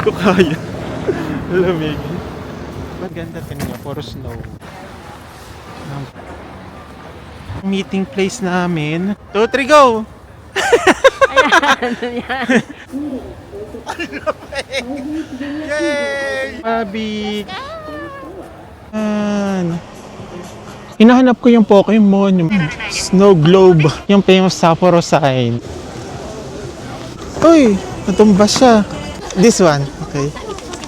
Hindi ko kaya. Lamig. Maganda kanina, puro snow. Meeting place namin. 2, 3, go! Ayan. Yay! Abby! Hinahanap ko yung Pokemon, yung Snow Globe, yung famous Sapporo sign. Uy! Natumba siya. This one, okay.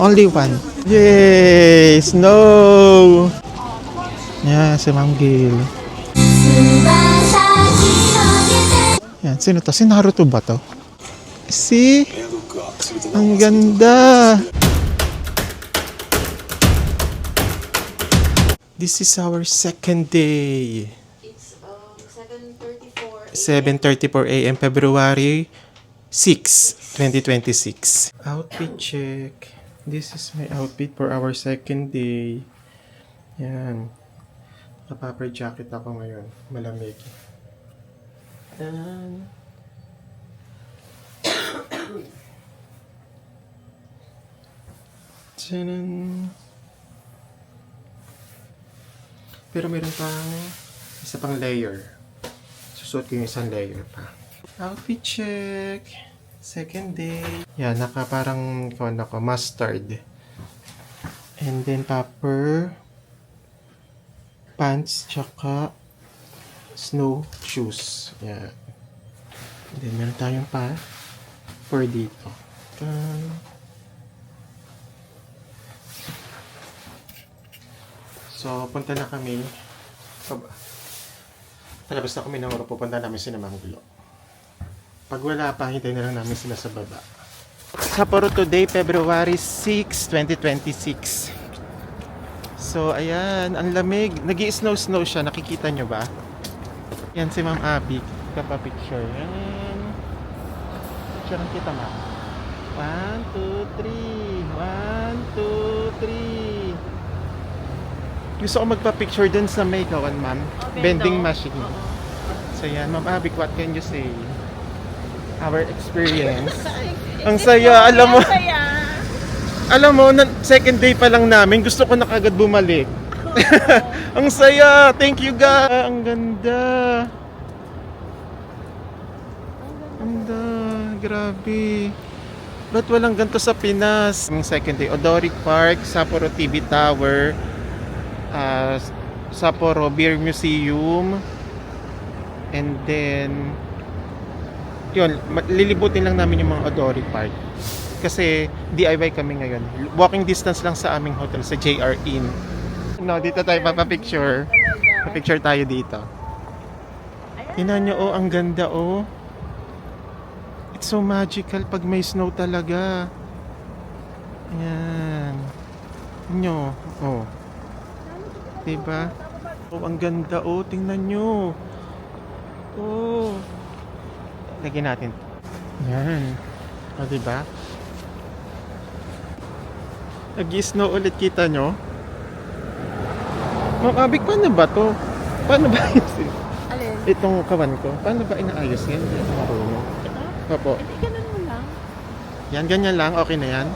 Only one. Yay! Snow! Yeah, si Ma'am Gail. Yan, sino to? Si Naruto ba to? Si? Ang ganda! This is our second day. It's 7:34. 7:34 a.m. February 6, 2026. Outfit check. This is my outfit for our second day. Yan. Naka-puffer jacket ako ngayon. Malamig. Yan. Tchanan. Pero meron pang isa pang layer. Susuot ko yung isang layer pa. Outfit check. Second day. Yan, naka parang mustard. And then puffer pants tsaka snow shoes. Yan. And then meron tayong pa for dito. So, punta na kami. Talabas na kami ng oras. Pupunta namin sila Manggulo. Pag wala pa, hintayin na lang namin sila sa baba. Sapporo today, February 6, 2026. So, ayan. Ang lamig. Nag-i-snow siya. Nakikita nyo ba? Yan si Ma'am Abby. Kapapicture. Yan. Picture ang kita, Ma'am. 1, 2, 3. 1, 2, 3. Gusto ko magpa-picture dun sa may kawan, ma'am. Vending machine. So yan, Ma'am Abby, what can you say? Our experience. Ang saya, alam mo. Alam mo, second day pa lang namin, gusto ko na kagad bumalik. Ang saya, thank you ga. Ang ganda. Ang ganda, grabe. Ba't walang ganito sa Pinas? Ang second day, Odoric Park, Sapporo TV Tower, Sapporo Beer Museum, and then yun, lilibutin lang namin yung mga Odori Park kasi DIY kami ngayon, walking distance lang sa aming hotel sa JR Inn. No, dito tayo papapicture. Papicture tayo dito. Tingnan nyo, oh, ang ganda, oh. It's so magical pag may snow talaga. Ayan. Tingnan nyo, oh. Diba? Oh, ang ganda. Oh, tingnan nyo. Oh. Lagyan natin. Yan. Oh, diba? Nag-snow ulit, kita nyo? Ma'am Abby, paano ba to? Paano ba yun? Alin? Itong kawan ko. Paano ba inaayos yan? Hindi ako marunong. Ito? Opo. Hindi, ganun mo lang. Yan, ganyan lang. Okay na yan.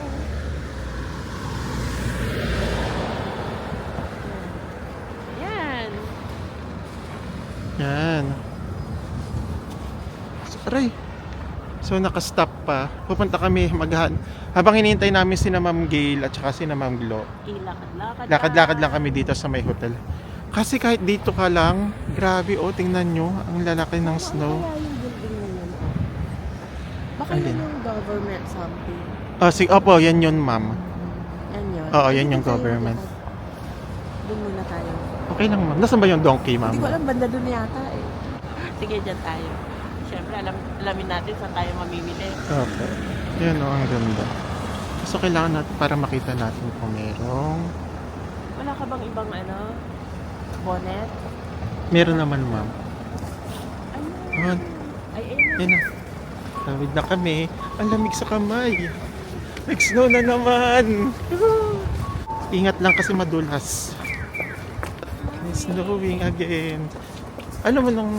Yan. Yan. Aray. So naka-stop pa. Pupunta kami habang hinihintay namin si na Ma'am Gail at saka si na Ma'am Glo. Ilakad-lakad. Lakad-lakad lang kami dito sa may hotel. Kasi kahit dito ka lang, grabe, oh, tingnan nyo, ang lalaki ng snow. Kaya yung building na yun. Baka Alin? yun yung government something. Oh, opo, yan yun, ma'am. Yan yun. Oo, yan Dito yung tayo government. lakad. Doon muna tayo. Okay lang, ma'am. Nasaan ba yung donkey, ma'am? Hindi ko alam, banda doon yata eh. Sige, dyan tayo. Siyempre, alamin natin saan tayo mamimili. Okay. Yan, oh, ang ganda. So, kailangan natin, para makita natin kung merong... Wala ka bang ibang bonnet? Meron naman, ma'am. Ano? Ayan. Ay, ayun. Yan na. Tawid na kami. Ang lamig sa kamay. Nag-snow na naman. Ingat lang kasi madulas. It's snowing again. Alam mo nung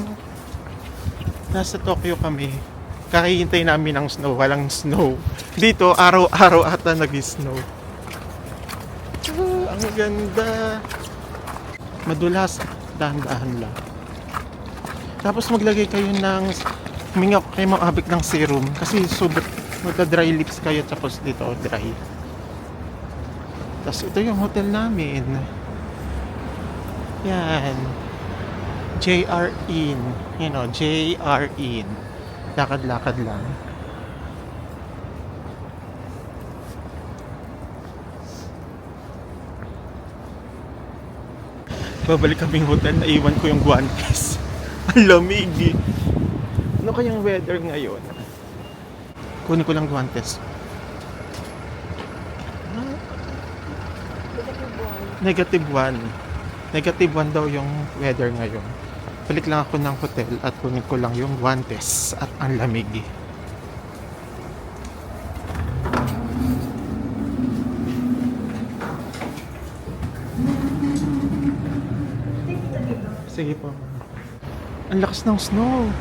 nasa Tokyo kami, Kakihintay namin ng snow, walang snow. Dito, araw-araw ata nag-snow. Ang ganda. Madulas, dahan-dahan lang. Tapos maglagay kayo ng, huminga kayo maabik ng serum. Kasi super, magka-dry lips kayo, tapos dito, dry. Tapos ito yung hotel namin. Yan. JR Inn. You know, JR Inn. Lakad-lakad lang. Babalik kaming hotel, naiwan ko yung guantes. Ang lamig eh. Ano kayang weather ngayon? Kunin ko lang guantes. Negative 1. Negative 1 daw yung weather ngayon. Balik lang ako ng hotel at kunin ko lang yung guantes at ang lamig. Sige po. Ang lakas ng snow.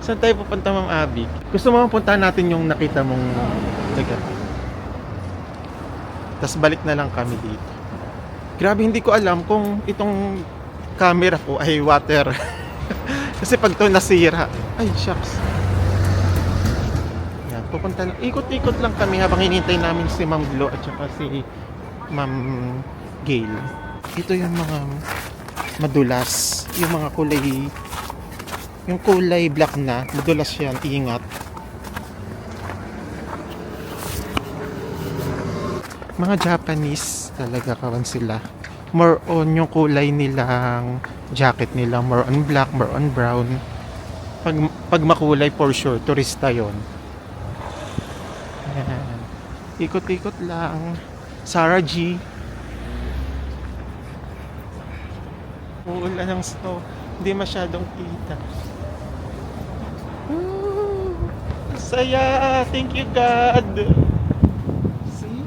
Saan tayo pupunta, Ma'am Abby? Gusto mo puntahan natin yung nakita mong dagat. Tapos balik na lang kami dito. Grabe, hindi ko alam kung itong camera ko ay water. Kasi pag ito nasira, ay shucks. Yan, pupunta lang. Ikot-ikot lang kami habang hinihintay namin si Ma'am Glo at saka si Ma'am Gail. Ito yung mga madulas, yung mga kulay, yung kulay black na, madulas yan, ingat. Mga Japanese talaga kawan sila. More on yung kulay nilang jacket nila, more on black, more on brown. Pag makulay for sure, turista yon. Ayan. Ikot-ikot lang. Sarah G. Uulan ng snow. Hindi masyadong kita. Saya! Thank you, God! See?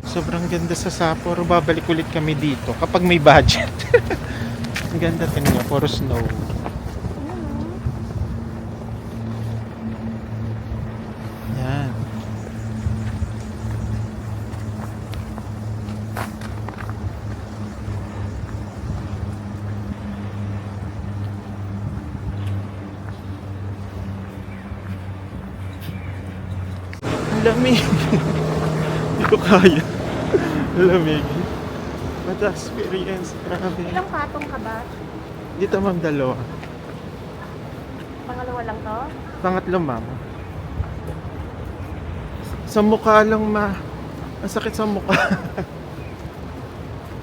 Sobrang ganda sa Sapporo. Babalik ulit kami dito kapag may budget. Ang ganda, tingnan niyo. Puro snow. Yan. Ang lamig. Hindi ko kaya. Ang lamig. What experience. Grabe. Ilang patong ka ba? Dito, ma'am, dalawa. Pangalawa lang to? Pangatlo, ma'am. Sa mukha lang, ma. Ang sakit sa mukha.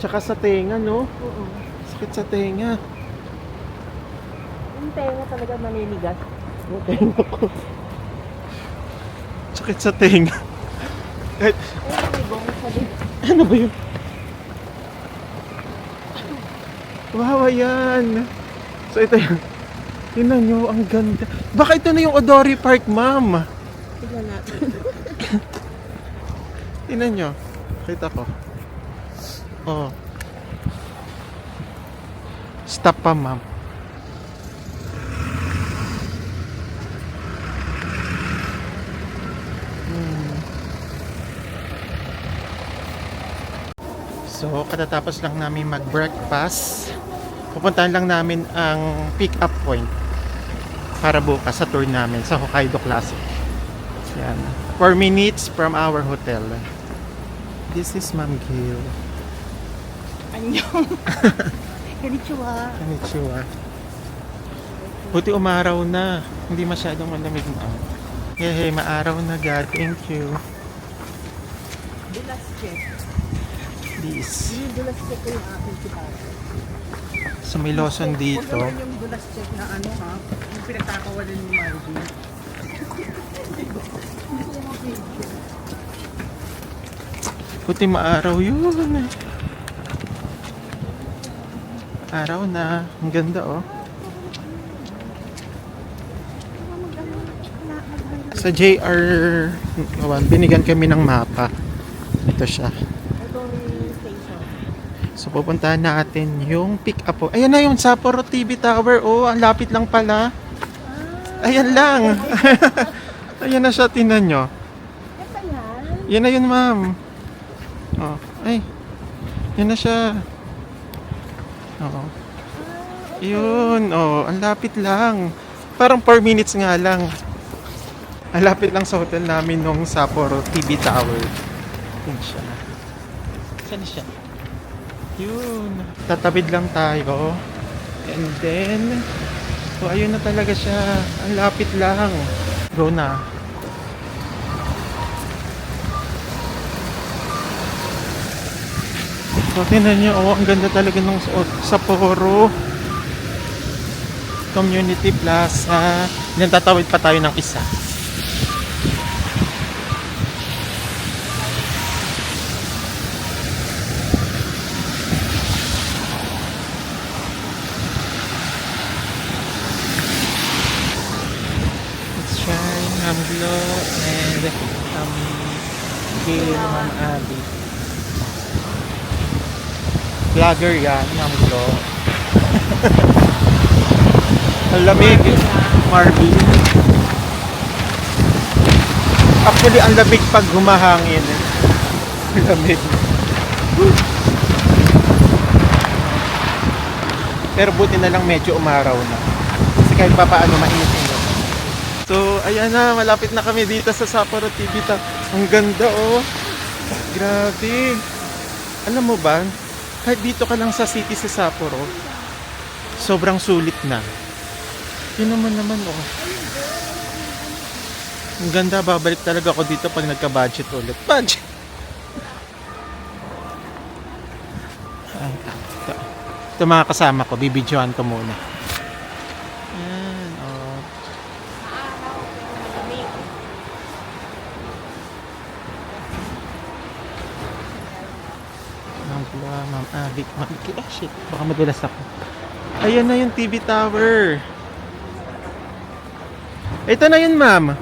Tsaka sa tenga, no? Oo. Sakit sa tenga. Yung tenga talaga maninigas. Yung tenga ko. Sakit sa tenga. Kahit, Ay, may bong sa din. ano ba yun? Wow, ayan. So, ito yun. Tingnan nyo, ang ganda. Baka ito na yung Odori Park, ma'am. Tignan natin. Tingnan nyo. Kita ko. Oh. Stop pa, ma'am. So, katatapos lang namin mag-breakfast. Pupuntahan lang namin ang pick-up point para bukas sa tour namin sa Hokkaido Classic. Yan. 4 minutes from our hotel. This is Ma'am Gail. Anyong. Konnichiwa. Konnichiwa. Buti umaraw na. Hindi masyadong malamig na. Hehe, maaraw na, God. Thank you. Dulas check. This. Yung dulas check ko yung aking kitara. So, may lotion dito. Kung naman yung dulas check na ano ha, yung pinagkakawalan ni Marvin. Buti maaraw yun. Araw na. Ang ganda, oh. Sa JR, binigyan kami ng mapa. Ito siya. Ito yung station. So So, pupuntahan natin yung pick up po. Ayan na yung Sapporo TV Tower. Oh, ang lapit lang pala. Ayan lang. Ayan na siya, tinan nyo. Yan na yun, ma'am. Oh, ay. Yan na siya. Oo. Yun, oh, ang lapit lang. Parang 4 minutes nga lang. Ang lapit lang sa hotel namin nung Sapporo TV Tower. Yun siya. Saan siya? Yun. Tatawid lang tayo. And then, so ayun na talaga siya. Ang lapit lang. Go na. So, tinan nyo, oh, ang ganda talaga ng Sapporo Community Plaza. Then, tatawid pa tayo ng isa. Let's try Ma'am Glo and Gail Ma'am Abby. Vlogger yan, Ma'am Glo. Ang lamig, Marvin. Actually, ang lamig pag humahangin. Ang lamig. Pero buti na lang medyo umaraw na. Kasi kahit pa paano mainit-init. So, ayan na, malapit na kami dito sa Sapporo TV. Ang ganda, oh. Grabe. Alam mo ba, kahit dito ka lang sa city sa Sapporo, sobrang sulit na. Yun naman, oh. Ang ganda, babalik talaga ako dito pag nagka-budget ulit. Budget! Ito mga kasama ko, bibidyohan ko muna. Yan, oh. Ma'am Abby, ah, shit, baka madulas ako. Ayan na yung TV tower. Ito na yun, ma'am.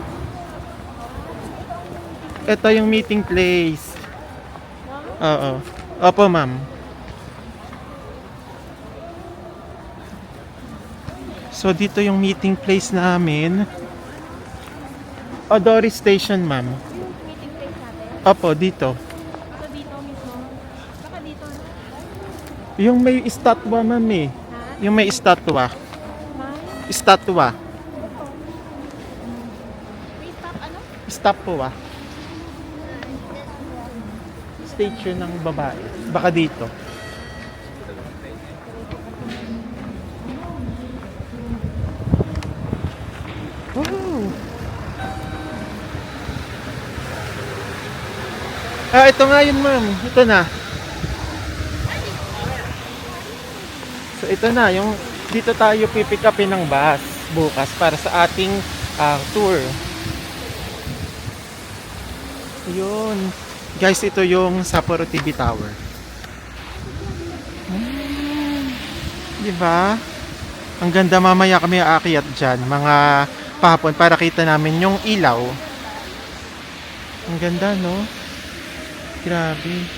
Ito yung meeting place. Oo. Opo, ma'am. So, dito yung meeting place namin. Odori Station, ma'am. Meeting place natin? Opo, dito. So dito mismo? Baka dito, no? Yung may estatwa, ma'am eh. Ha? Yung may estatwa. May? Estatwa. May stop ano? Estatwa. Statue ng babae. Baka dito. Oh. Ah, ito nga yun, ma'am. Ito na. So, ito na. Yung dito tayo pipick upin ng bus bukas para sa ating tour. Yun. Guys, ito yung Sapporo TV Tower. Diba? Ang ganda, mamaya kami aakyat dyan. Mga pahapon para kita namin yung ilaw. Ang ganda, no? Grabe.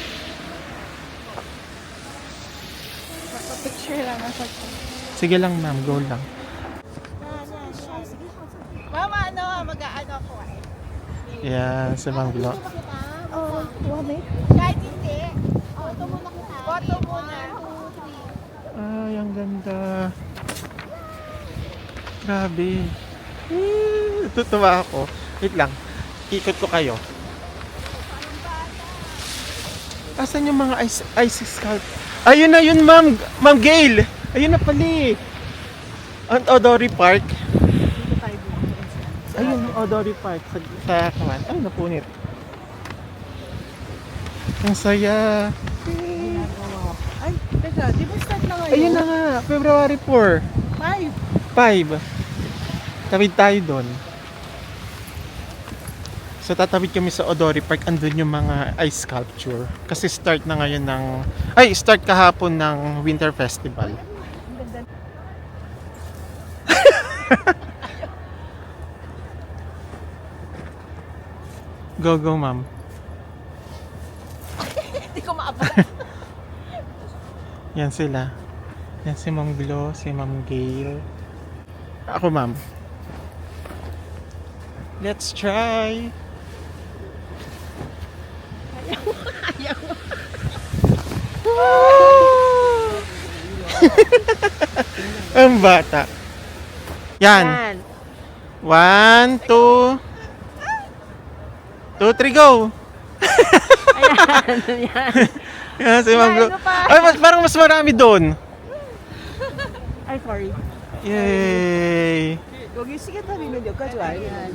Picture lang. Sige lang, ma'am. Go lang. Mama, ano, mag-aano ako eh. Yeah, sa Ma'am Glo. Oo, wala. Kahit hindi. Photo muna kita. Photo muna. Ay, ang ganda. Grabe. Tutuwa ako. Wait lang. Ikot ko kayo. Asan yung mga ice sculpt? Ayun na yun, ma'am. Ma'am Gail. Ayun na pali. Ang Odori Park. Ayun, ang Odori Park. Sa kawan. Ay, napunit. Ang saya. Ay, teka, di ba start na ngayon? Ayun na nga. February 4. 5. Tawid tayo doon. So tatawid kami sa Odori Park, andun yung mga ice sculpture. Kasi start na ngayon ng... Ay, start kahapon ng Winter Festival. Go, ma'am. Hindi ko maabot. Yan sila. Yan si Ma'am Glo, si Ma'am Gail. Ako, ma'am. Let's try. Ang bata. Yan. 1, 2, 3, go! Ayan. Ayan. Yan si Ma'am Glo. Ano pa? Ay, parang mas marami doon. Ay, sorry. Yay! 여기 시계탑이면 여기까지 와야 돼.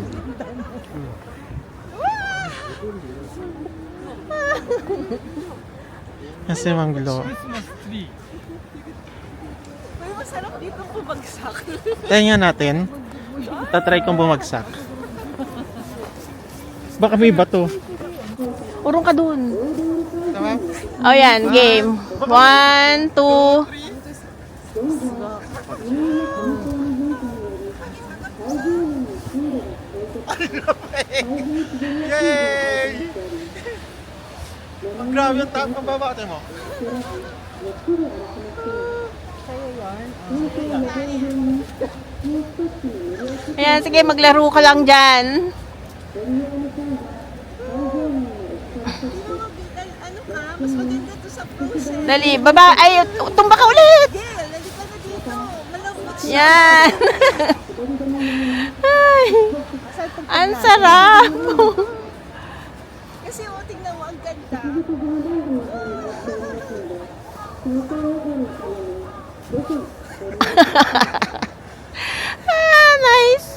Yan si Ma'am Glo. Pero masarap dito bumagsak. Tayo natin. Tatry kong bumagsak. Baka may bato. Urong ka dun. Tama? Oh, yan. Game. 1, 2. Yay! Ang grabe yung tap ng babate mo. Ayan, sige, maglaro ka lang dyan. Ano ka? Mas maganda to sa frozen. Dali, baba. Ay, tumba ka ulit. Gail, nalika na dito. Malambot siya. Yan. Ay, ang sarap. Kasi tingnan mo, ang ganda. Ah, nice.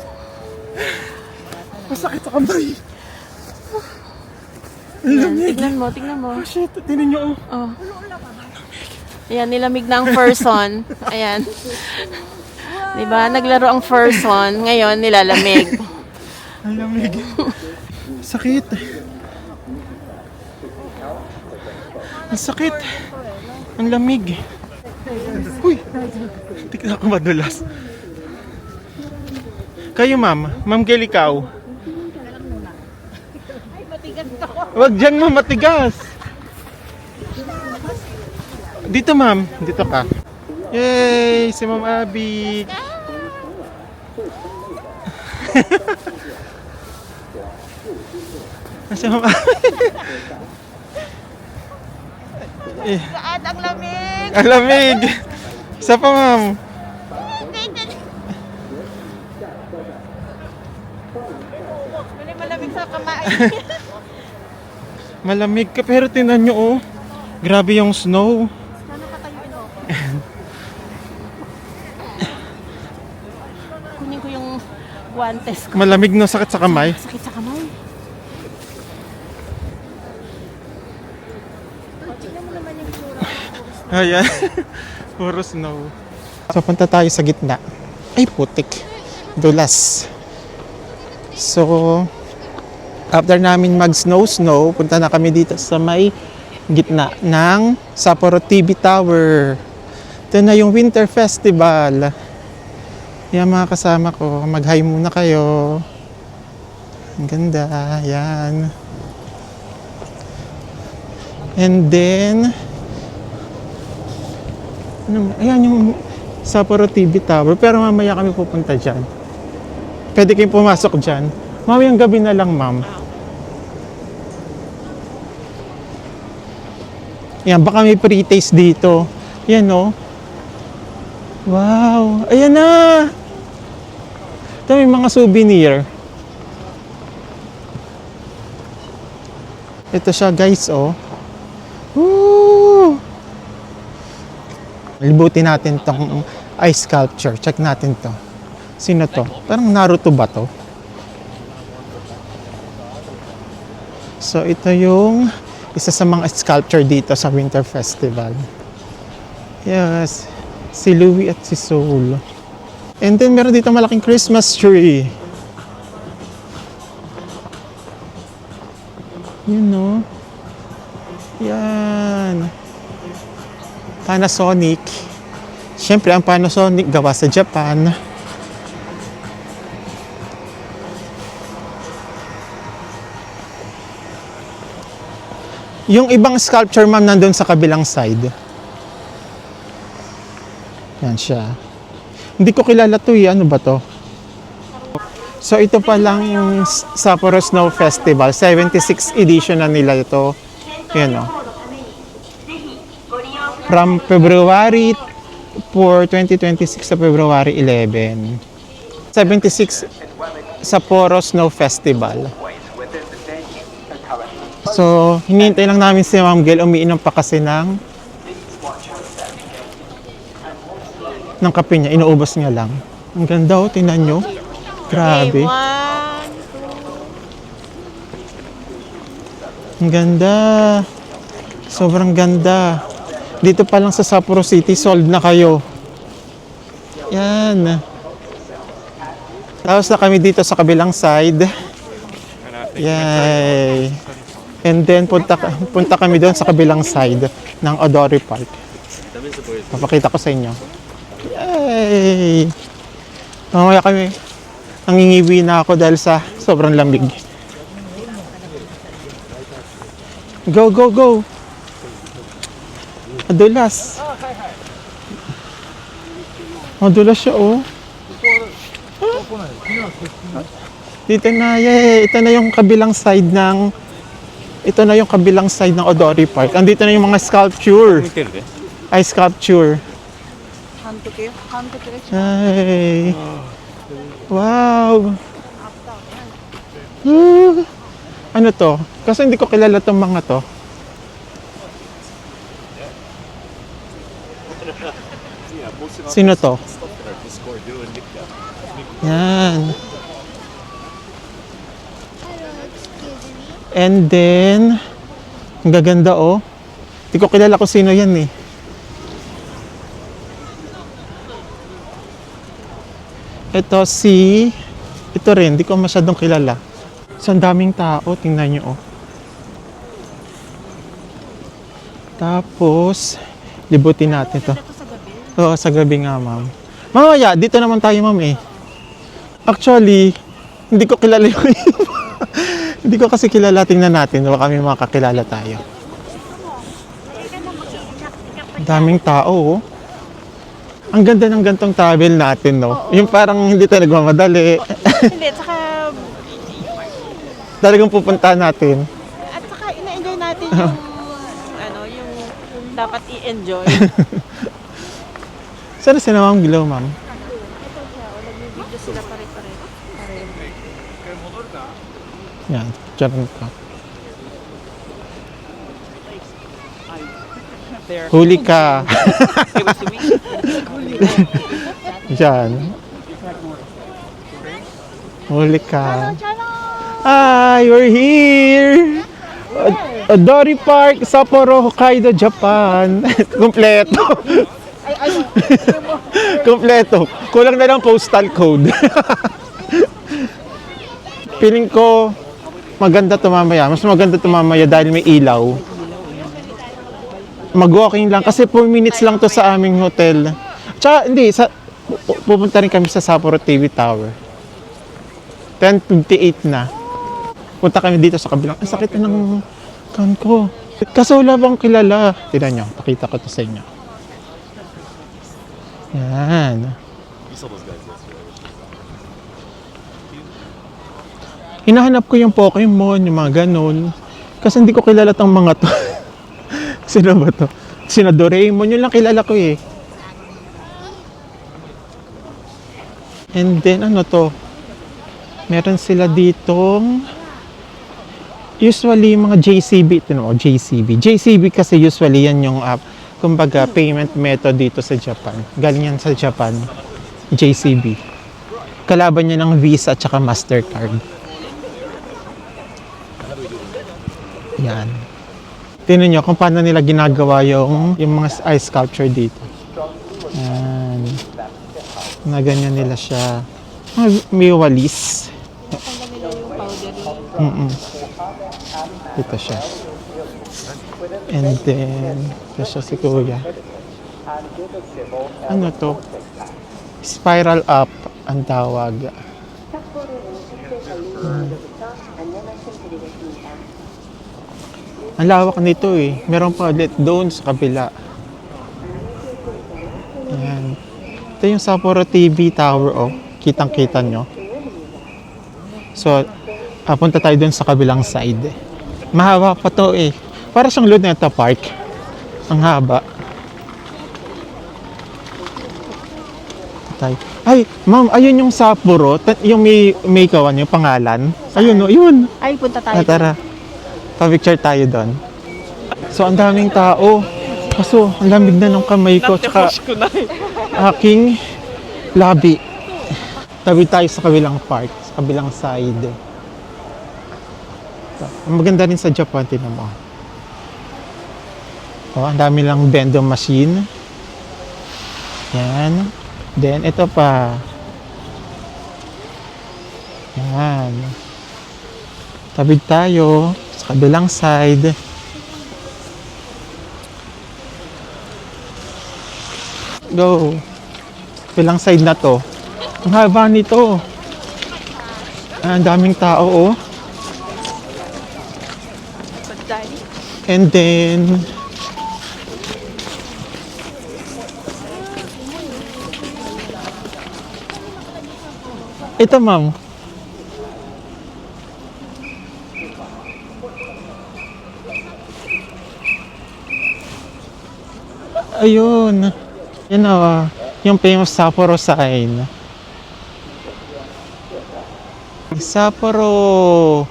Masakit sa kamay. Ayan, tignan mo, tignan mo. Oh shit, tinan nyo. Oh. Ayan, nilamig na ang person. Ayan. Diba? Naglaro ang person. Ngayon, nilalamig. Ang lamig. Sakit. Ang sakit. Ang lamig. Uy! Tignan ako madulas. Kayo, ma'am. Ma'am Gail, ikaw. Wag dyan, ma'am. Matigas. Dito, ma'am. Dito ka. Yay! Si Ma'am Abby. Si Ma'am Abby. Saan ang lamig? Ang lamig. Isa pa, ma'am. Malamig sa kamay. Malamig ka pero tingnan nyo, oh. Grabe yung snow. Kunin ko yung guantes ko. Malamig no, sakit sa kamay. Sakit sa kamay. Ayan. Puro snow. So, punta tayo sa gitna. Ay, putik. Dulas. So, after namin mag-snow, punta na kami dito sa may gitna ng Sapporo TV Tower. Ito na yung Winter Festival. Yan mga kasama ko. Mag-hi muna kayo. Ang ganda. Yan. And then, ayan yung Sapporo TV Tower. Pero mamaya kami pupunta dyan. Pwede kayong pumasok dyan. Mamayang gabi na lang, ma'am. Yan, baka may pre-taste dito. Yan, no? Wow! Ayan na! Ito may mga souvenir. Ito siya, guys, oh. Woo! Libutin natin tong ice sculpture. Check natin to. Sino to? Parang Naruto ba to? So, ito yung isa sa mga sculpture dito sa Winter Festival. Yes. Si Louie at si Soul. And then, meron dito malaking Christmas tree. You know? Yan. Panasonic. Siyempre, ang Panasonic gawa sa Japan. Yung ibang sculpture, ma'am, nandun sa kabilang side. Yan siya. Hindi ko kilala to eh. Ano ba to? So ito pa lang yung Sapporo Snow Festival. 76th edition na nila ito. Yan o. From February 4, 2026 sa February 11. 76 Sapporo Snow Festival. So, hinihintay lang namin si Ma'am Gel. Umiinom pa kasi ng kape niya. Inuubos niya lang. Ang ganda oh, tingnan nyo. Grabe. Okay, 1, Ang ganda. Sobrang ganda. Dito pa lang sa Sapporo City, sold na kayo. Yan. Tapos na kami dito sa kabilang side. Yay. And then punta kami doon sa kabilang side ng Odori Park. Papakita ko sa inyo. Yay. Mamaya kami. Nangingiwi na ako dahil sa sobrang lamig. Go, go, go. Madulas. Madulas siya, oh. Dito na, yay. Ito na yung kabilang side ng Odori Park. Andito na yung mga sculpture. Ay, sculpture. Ay. Wow. Ano to? Kasi hindi ko kilala tong mga to. Sino to? Yan. And then, ang gaganda oh. Hindi ko kilala kung sino yan eh. Ito rin, hindi ko masyadong kilala. So, ang daming tao, tingnan nyo oh. Tapos, libutin natin to. Oo, sa gabi nga, ma'am. Mamaya, dito naman tayo, ma'am eh. Actually, hindi ko kilala yung iba. Hindi ko kasi kilala, tingnan natin. Baka kami makakilala tayo. Daming tao, oh. Ang ganda ng gantong travel natin, no? Yung parang hindi tayo nagmamadali. Hindi, tsaka, Talagang pupuntahan natin. at saka ina-enjoy natin yung, yung dapat i-enjoy. Sana sinamang Gilaw, ma'am? Nag-video sila pare-pareho. Yan, charan ka. Huli ka. Yan. Huli ka. Hi, we're here! Odori Park, Sapporo, Hokkaido, Japan. Kompleto. Kompleto. Kulang na lang postal code. Feeling ko maganda to mamaya. Mas maganda to mamaya dahil may ilaw. Mag-walking lang kasi 4 minutes lang to sa aming hotel. Tsaka hindi, pupunta rin kami sa Sapporo TV Tower. 10:58 na. Punta kami dito sa kabilang. Ang sakit na ng kan ko. Kaso wala bang kilala? Tignan nyo, pakita ko to sa inyo. Yan. Hinahanap ko yung Pokemon, yung mga ganon. Kasi hindi ko kilala tong mga to. Sino ba to? Sino Doraemon, yun lang kilala ko eh. And then ano to? Meron sila ditong usually mga JCB, ito no, JCB. JCB kasi usually yan yung kumbaga payment method dito sa Japan. Galing yan sa Japan. JCB. Kalaban niya ng Visa at saka Mastercard. Yan. Tingnan nyo kung paano nila ginagawa yung mga ice sculpture dito. Yan. Na ganyan nila siya. May walis. Tanggal nila yung powder. Ito siya. And then, ito siya si Kuya. Ano to? Spiral up ang tawag. Ang lawak nito eh. Meron pa ulit doon sa kabila. Ayan. Ito yung Sapporo TV Tower, oh. Kitang-kita nyo. So, punta tayo dun sa kabilang side. Mahaba pa to eh. Para siyang Luneta Park. Ang haba. Ay, ma'am, ayun yung Sapporo. Yung may kawan, yung pangalan. Ayun, oh, yun. Ay, punta tayo. Tara. Pa-picture tayo doon. So, ang daming tao. Kaso, ang lamig na ng kamay ko. Tsaka, aking labi. Tabi tayo sa kabilang park. Sa kabilang side. So, ang maganda rin sa Japan, tinan mo. Oh, ang dami lang vending machine. Yan. Then, ito pa. Yan. Tabid tayo sa kabilang side. Go. Kabilang side na to. Ang haba nito. Ang daming tao, oh. And then, ito, ma'am. Ayun. Yan yung famous Sapporo sign. Sapporo.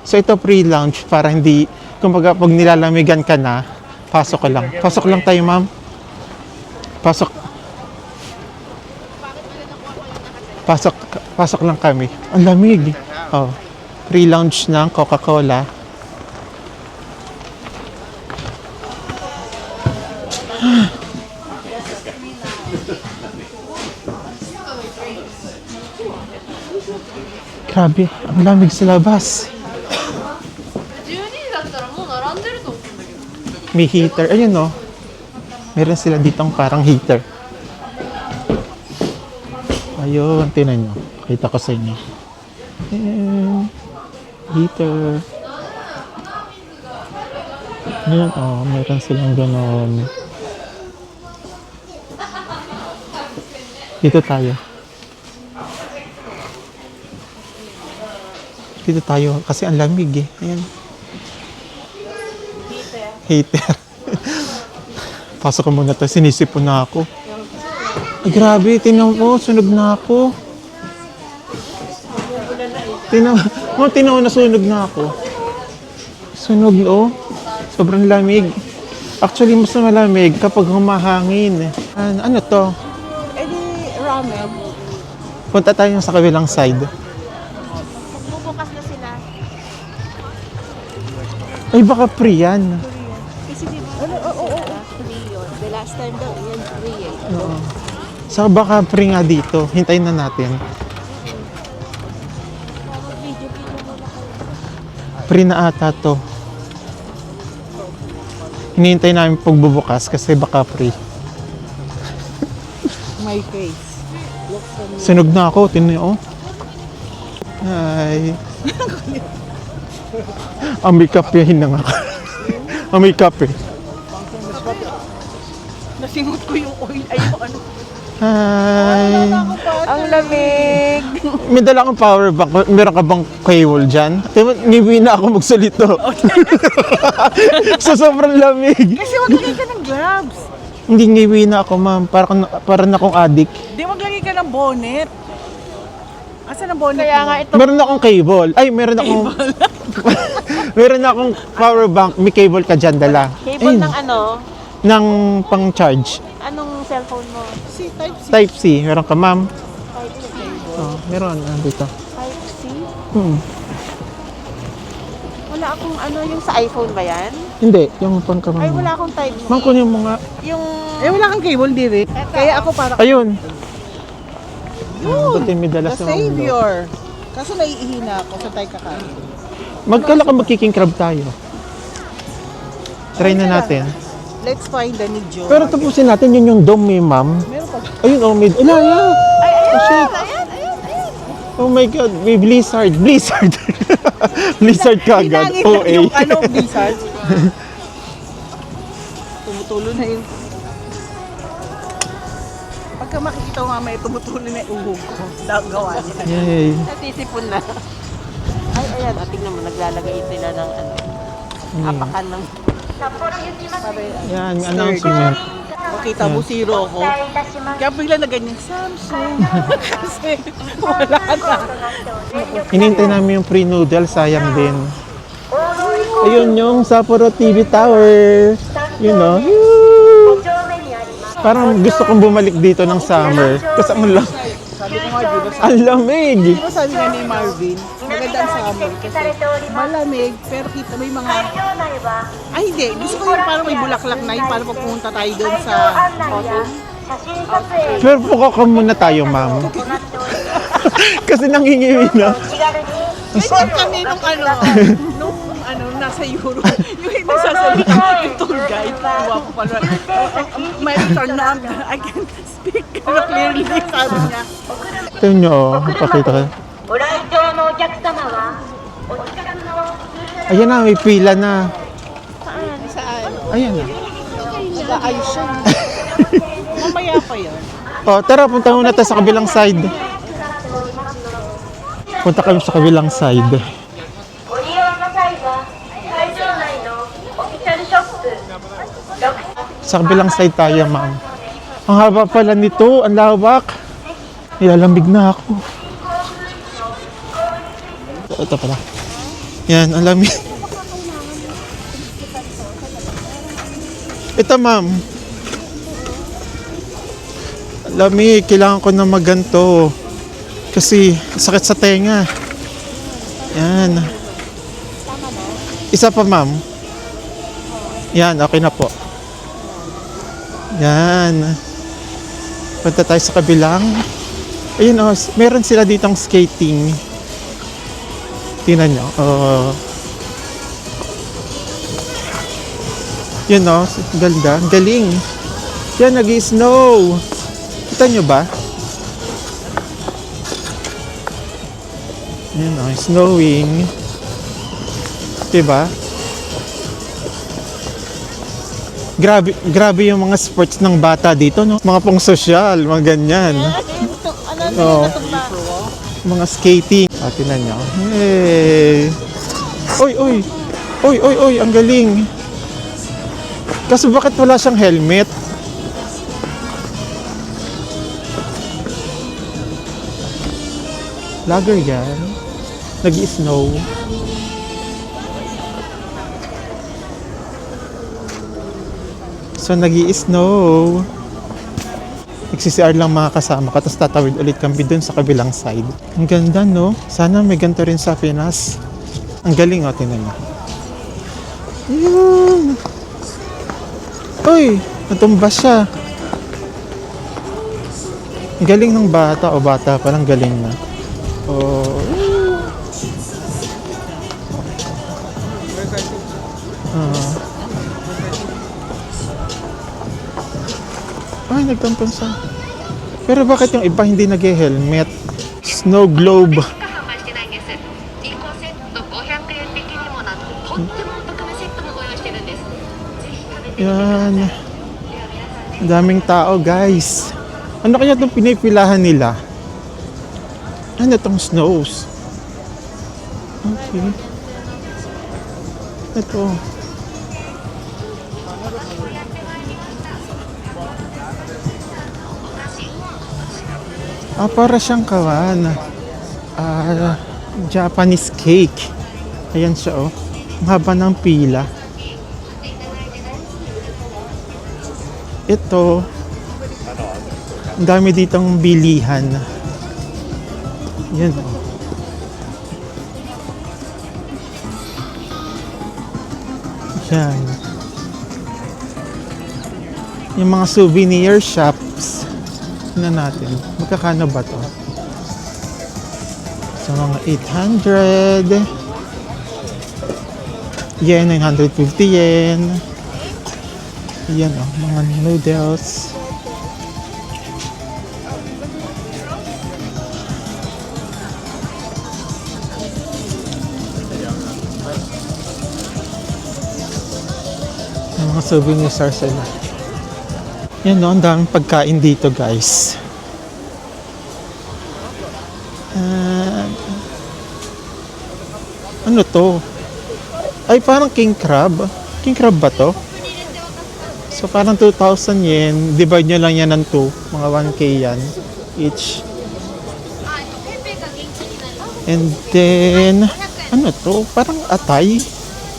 So ito pre-launch para hindi, kumbaga pag nilalamigan ka na, pasok ka lang. Pasok lang tayo, ma'am. Pasok. Pasok lang kami. Ang lamig. Oh. Pre-launch ng Coca-Cola. Grabe, ang lamig sa labas. May heater. Ayun, no. Meron sila ditong parang heater. Ayun, tinan nyo. Kita ko sa inyo. Ayan. Heater. Ayan, oh, meron silang ganon. Dito tayo. Dito tayo. Kasi ang lamig eh. Ayan. Heater. Pasok ko muna to. Sinisipon na ako. Ay, grabe, tinan mo, sunog na ako. Tinan na sunog na ako. Sunog, oh. Sobrang lamig. Actually, mas malamig kapag humahangin. Ano to? Edi ramen. Punta tayo sa kabilang side. Bubukas na sila. Ay, baka free yan. Kasi di ba? Oo. Free yun. The last time daw, yan free eh. Oo. So, baka free nga dito. Hintayin na natin. Free na ata to. Hinihintay namin pagbubukas kasi baka free. My face. Sunog na ako, tinan oh. Hi. Amoy kape, hinang ako. Amoy kape. Nasingot ko yung oil. Ay, yung ano. Hi. Ang lamig. May dala akong power bank. Meron ka bang cable dyan? Ngiwi na ako magsalito. Sa sobrang lamig. Kasi maglagay ka ng gloves. Hindi ngiwi na ako, ma'am. Para na akong addict. Di maglagay ka ng bonnet. Asan ang bonnet Kaya mo? nga ito. Meron akong cable. Ay, meron akong... meron akong power bank. May cable ka dyan, dala. Cable Ayun. ng ano? Ng pang-charge. Anong cellphone mo? Si type C. Type C. Meron ka, ma'am? Type C. Oh, meron. Dito. Type C? Wala akong ano, yung sa iPhone ba yan? Hindi. Yung pangka, Ay, ma'am. wala akong type C. Ma'am, kunin mo nga. Yung... Eh, wala kang cable, Diri. Kaya ako para Ayun. Buti may dala the sa mga ulo. savior. Kaso naiihina ako sa tayo kakain. Magkala ka magkiking crab tayo. Try na natin. Let's find the need Joe. Pero tapusin natin yun yung dome, ma'am. Meron pa. Ayun, oh, mid. Ala, yan. Oh, shit. Oh my God, may blizzard. Blizzard. Blizzard kagad. Hinangin OA. yung ano, blizzard. Tumutulo na yun. Pagka makikita ko nga may tumutuloy na uhog ko, gawa niya. Yay. Natisipon na. Ay, ayan. O, tingnan mo, naglalagay sila ng apakan ng... Yan, announcement. Makita mo zero ko. Kaya bigla na ganyan, Samsung. Kasi wala na. Hinintay namin yung pre-noodle, sayang din. Ayun yung Sapporo TV Tower. You know. Parang gusto kong bumalik dito ng summer. Kasi Sabi ko nga, di ba, ang lamig. di ba sabi nga ni Marvin, maganda ang summer kasi malamig, pero kita may mga... Ay hindi, gusto ko yung parang may bulaklak na yung parang pupunta tayo doon sa autumn. Pero puka ka muna tayo, ma'am. Kasi nangingiwi na. Ay, kami nung nasa Europe, yung hindi sasalita, yung tour guide, tuwa ko pala. My turn na, I can speak clearly, sabi niya. Ito nyo, pakita ka. Ayan na, may pila na. Saan? Ayan na. Nag-aayos siya. Mamaya pa yan. O, tara, punta muna tayo sa kabilang side. Punta kami sa kabilang side. Sa kabilang side tayo, ma'am. Ang haba pala nito, ang lawak. Nilalamig na ako. Ito pala. Yan, ang lamig. Ito, ma'am. Ang lamig, kailangan ko na maganto. Kasi sakit sa tenga. Yan. Isa pa, ma'am. Yan, okay na po. Yan. Punta tayo sa kabilang. Ayun, oh, meron sila ditong skating. Tingnan nyo. Yun, oh, ganda. Galing. Yan, nag-snow. Kita nyo ba? Yan, oh, snowing. Diba? Grabe yung mga sports ng bata dito, no? Mga pang sosyal, mga ganyan. Oh, mga skating. Tingnan nyo. Hey! Oy, ang galing. Kaso bakit wala siyang helmet? Lager yan. Nag-i-snow. So, nag-i-snow. Nag-CCR lang mga kasama ko, tapos tatawid ulit kami dun sa kabilang side. Ang ganda, no? Sana may ganito rin sa Pinas. Ang galing, oh, tingnan mo. Yun. Uy, natumba siya. Ang galing ng bata, o bata palang galing na. Oh. Ay, nagtampon siya. Pero bakit yung iba hindi nag-helmet? Snow globe. Yan. Ang daming tao, guys. Ano kaya itong pinipilahan nila? Ano itong snows? Okay. Ito. Para siyang kawan. Japanese cake. Ayan siya, oh. Ang haba ng pila. Ito. Ang dami ditong bilihan. Yan, oh. Yan. Yung mga souvenir shops. Na natin. Magkakano ba to? So, mga 800 yen, 950 yen. Yan, oh, mga noodles. Yung mga souvenir stores sila. Yan no, ang daming pagkain dito guys. Ano to? Ay, parang king crab. King crab ba to? So, parang 2,000 yen. Divide nyo lang yan ng 2. Mga 1K yan. Each. And then, ano to? Parang atay.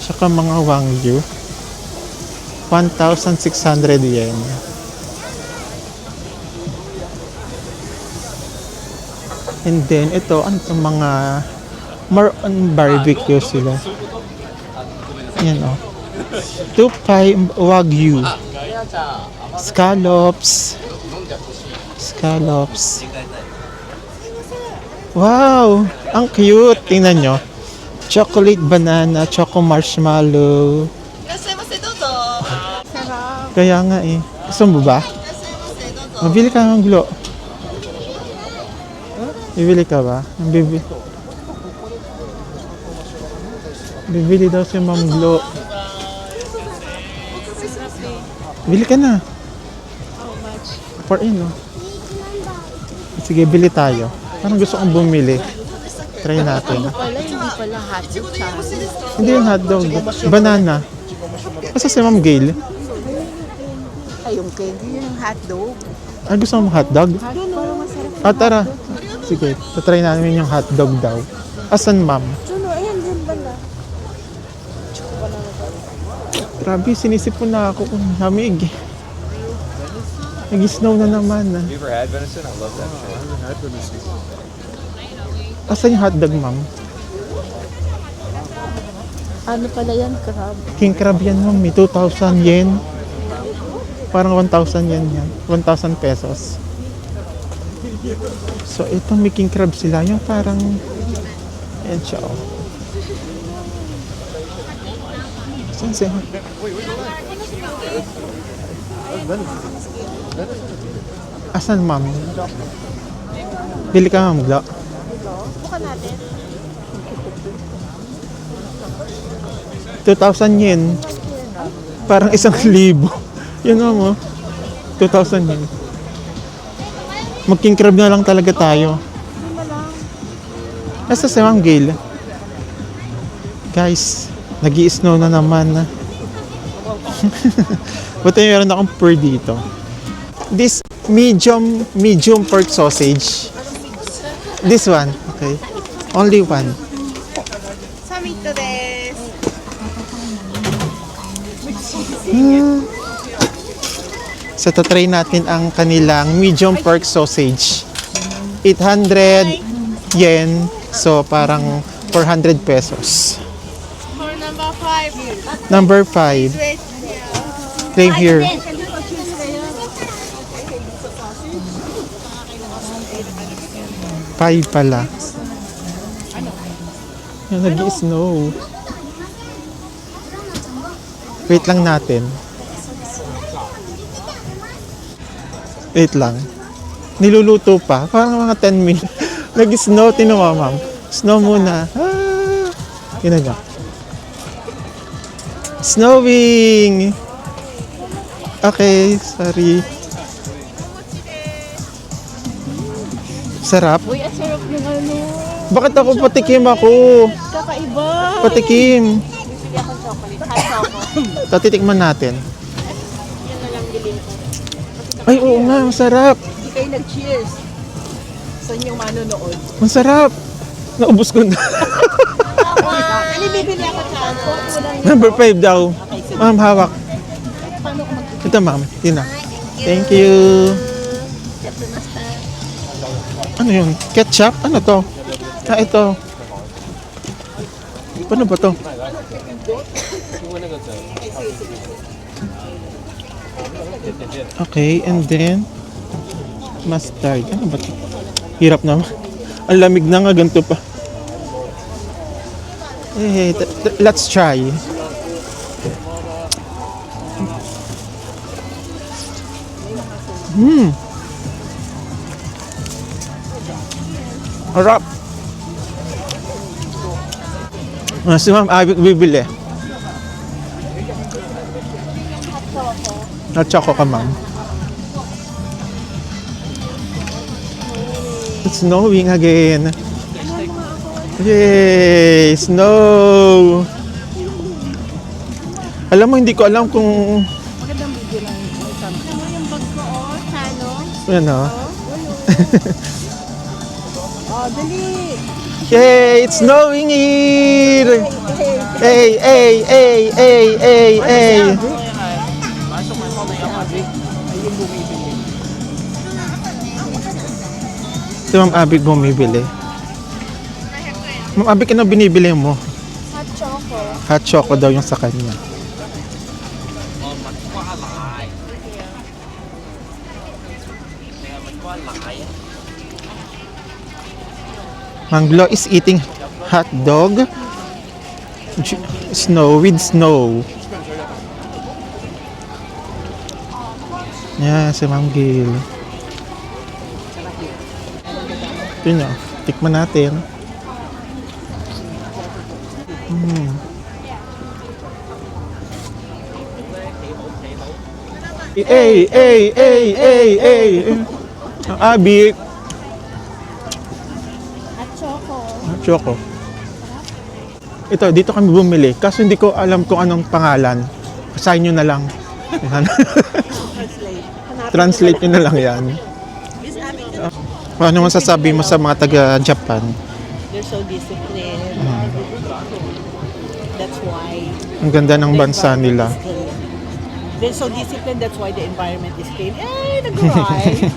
Tsaka mga wangyu. 1,600 yen. And then, ito, ano itong mga more on barbecue sila. Yan o. Tupay wagyu. Scallops. Scallops. Wow! Ang cute! Tingnan nyo. Chocolate banana, choco marshmallow. Kaya nga eh. Gusto mo ba? Mabili ka ng glo. Bibili ka ba? Bibili daw si Ma'am Glo. Bili ka na. For in, no? Sige, bili tayo. Parang gusto kong bumili. Try natin. Hindi pala hotdog sa Hindi yung hotdog. Banana. Basta si Ma'am Gail. Ay, yung candy, yung hotdog. Ay, gusto mong hotdog? Ah, tara. Sige, try namin yung hotdog daw. Asan, Ma'am? Grabe, sinisipon na ako kung lamig. Nag-snow na naman. You ever had venison? I love that shit. Asan yung hotdog, Ma'am? Ano pala yan, crab? King crab yan, Ma'am. 2,000 yen. Parang 1,000 yen yan. 1,000 pesos. So, itong may king crab sila. Yung parang... Ayan siya, oh. Saan siya? Asan, Ma'am? Bili ka, Ma'am Glo. Bukan natin. 2,000 yen. Parang 1,000. Yun, Ma'am, oh. 2,000 yen. Mag-king crab na lang talaga tayo. Nasa si Ma'am Gail. Guys, nag-i-snow na naman. Buti meron akong per dito. This medium pork sausage. This one, okay. Only one. Samito desu. So, tatry natin ang kanilang medium pork sausage. 800 yen. So, parang 400 pesos. For number 5. Number 5. Wait. Claim here. 5 pala. Yan, nag-snow. Wait lang natin. Wait lang. Niluluto pa. Parang mga 10 minutes. Nag-snow. Tinuwa, Ma'am. Snow muna. Ah! Ginaga. Snowing! Okay, sorry. Sarap. Uy, ang sarap yung ano. Bakit ako patikim ako? Kakaiba. Patikim. Bibili ako ng chocolate. Hot chocolate. Tatitikman natin. Yan na lang bilhin ko. Ay, oo nga. Masarap. Hindi kayo nag-cheers. Saan yung manonood? Masarap. Naubos ko na. Ano bibili ako sa ano? Number 5 daw. Ma'am, hawak. Ito, Ma'am. Yun na. Thank you. Ano yun? Ketchup? Ano to? Ah, ito. Paano ba to? Okay, and then mustard. Ano ba to? Hirap naman. Ang lamig na nga, ganito pa. Eh, let's try. Harap. Si Ma'am Abik bibili. Hot choco ka, Ma'am. It's snowing again. Yay! Snow! Alam mo, hindi ko alam kung... Yung bag ko, sano. Ano? Oh, dali! Yay! It's snowing here! Hey, hey, hey, hey, hey, hey! Si Ma'am Abig bumibili. Ma'am Abig, ano binibili mo? Hot choco. Hot choco daw yung sa kanya. Manglo is eating hot dog. Snow with snow. Yeah, si Ma'am Gil. Yun o, tikman natin. Hey, hey, hey, hey, hey. Abi, Hot choco. choco. Ito, dito kami bumili. Kaso hindi ko alam kung anong pangalan. Pasahin nyo na lang. Translate nyo na lang yan. Ano masasabi mo sa mga taga-Japan? They're so disciplined. That's why. Ang ganda ng bansa nila. They're so disciplined, that's why the environment is clean. Eh, nag-right.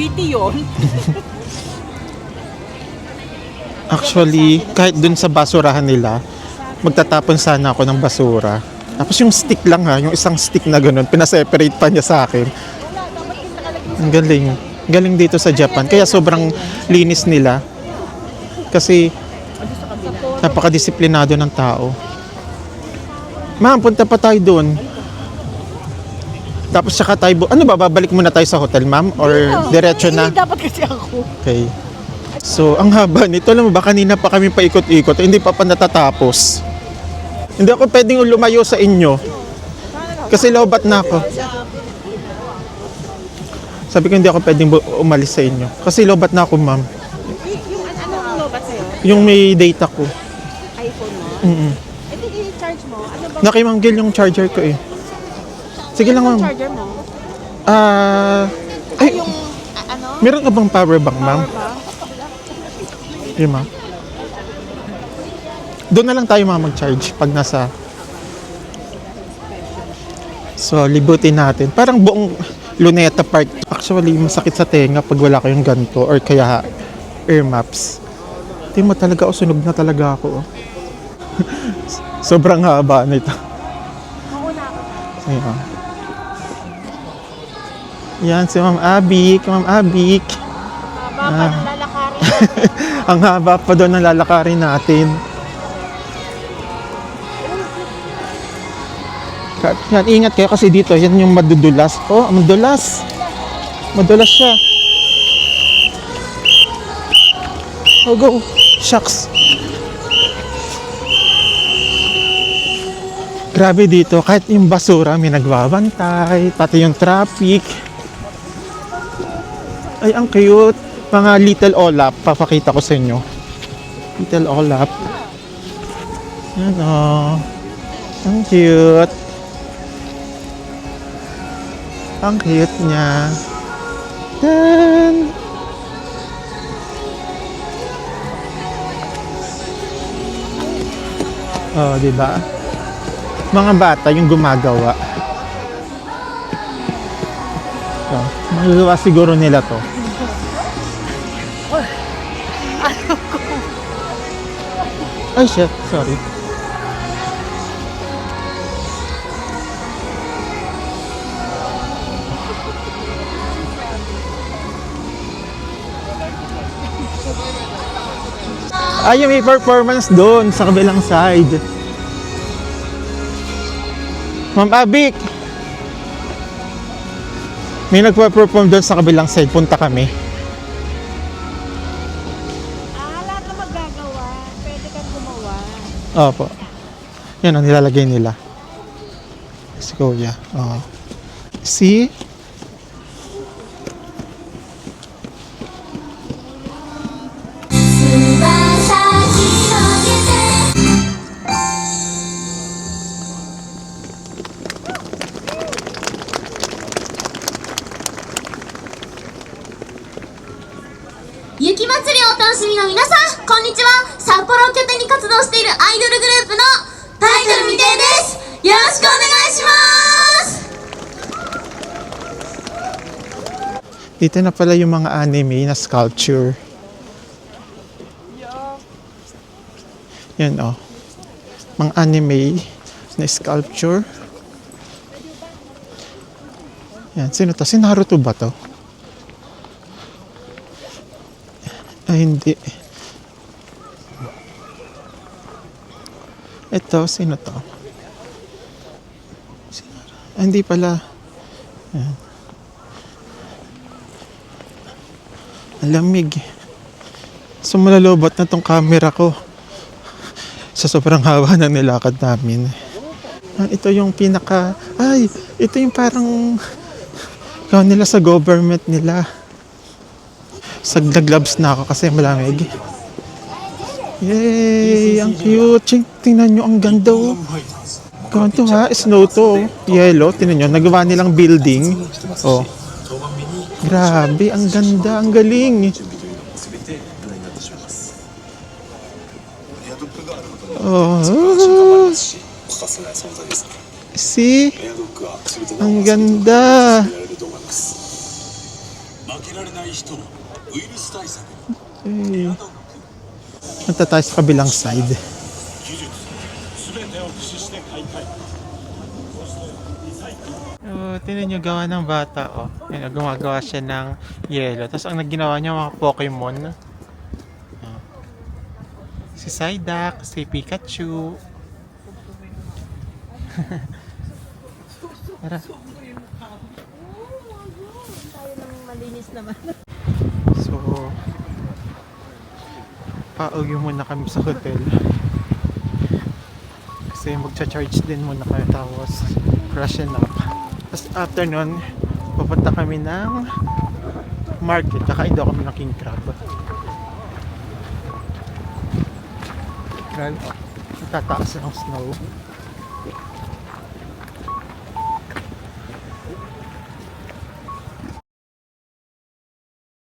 Witty yun. Actually, kahit dun sa basurahan nila, magtatapon sana ako ng basura. Tapos yung stick lang ha, yung isang stick na ganun, pinaseparate pa niya sa akin. Ang galing. Galing dito sa Japan. Kaya sobrang linis nila. Kasi napakadisiplinado ng tao. Ma'am, punta pa tayo doon. Tapos saka tayo, ano ba, babalik muna tayo sa hotel, ma'am? Or diretso na? Dapat kasi ako. Okay. So, ang haba nito, alam mo ba, kanina pa kami paikot-ikot, hindi pa natatapos. Hindi ako pwedeng lumayo sa inyo. Kasi lobat na ako. Sabi ko, hindi ako pwedeng umalis sa inyo. Kasi lobat na ako, ma'am. Anong lobat sa'yo? Yung may data ko. iPhone mo? Mm-mm. Eh, di i-charge mo. Ano ba Na kay Ma'am Gil yung charger ko eh. Sige lang, ma'am. charger mo? Ay, Yung, ano? meron ka bang power bank, ma'am? Yun, ma'am. Doon na lang tayo, ma'am, mag-charge pag nasa... So, libutin natin. Parang buong Luneta Park. Actually, masakit sa tenga pag wala kayong ganito or kaya air maps. Tingnan mo talaga, sunog na talaga ako. Sobrang haba nito. Ayan. Yan, si Ma'am Abik. Ma'am Abik. Haba pa ng lalakarin. Ang haba pa doon ang lalakarin natin. Yan, ingat kayo kasi dito, yan yung madudulas. Oh, madulas. Madulas siya. Oh, go. Shucks. Grabe dito, kahit yung basura may nagbabantay, pati yung traffic. Ay, ang cute. Mga little olap, papakita ko sa inyo. Little olap. Yan o. Ang cute. Ang cute niya. Tan! Oh, di ba? Mga bata yung gumagawa. So, magagawa siguro nila to. Ay, shit. Sorry. Ay, may performance doon sa kabilang side. Ma'am Abik! May nagpa-perform doon sa kabilang side. Punta kami. Lahat na magagawa. Pwede kang gumawa. Opo. Yan ang nilalagay nila. Si Kuya. Oh. See? 雪祭りをお楽しみの皆さん、こんにちは。札幌を拠点に活動しているアイドルグループのタイトル未定です。よろしくお願いします。 Dito na pala yung mga anime na sculpture. Yan oh. Mga anime na sculpture. Yan. Sino to? Si Naruto ba to? Ay, hindi. Ito, sino to? Ay, hindi pala. Yan. Ang lamig. So malalobot na tong camera ko sa sobrang haba ng nilakad namin. Ito yung pinaka... Ay! Ito yung parang... Gawin nila sa government nila. Nag-gloves na ako kasi malamig. Yay! Ang cute! Tingnan nyo, ang ganda oh. Gawin to ha, snow to. Yellow, tingnan nyo, nagawa nilang building. Oh. Grabe, ang ganda, ang galing. Oh. See? Ang ganda. Okay. Punta tayo sa kabilang side. Oh, tingnan nyo gawa ng bata, oh. Yan, gumagawa siya ng yellow. Tapos ang nagginawa niya mga Pokemon. Oh. Si Psyduck, si Pikachu. Tara. Malinis naman. So, pauwi muna kami sa hotel. Kasi magcha-charge din muna kayo tapos freshen up. Tapos after nun, pupunta kami ng market. Kakain daw kami ng king crab. Grabe, oh. Tataas ng snow.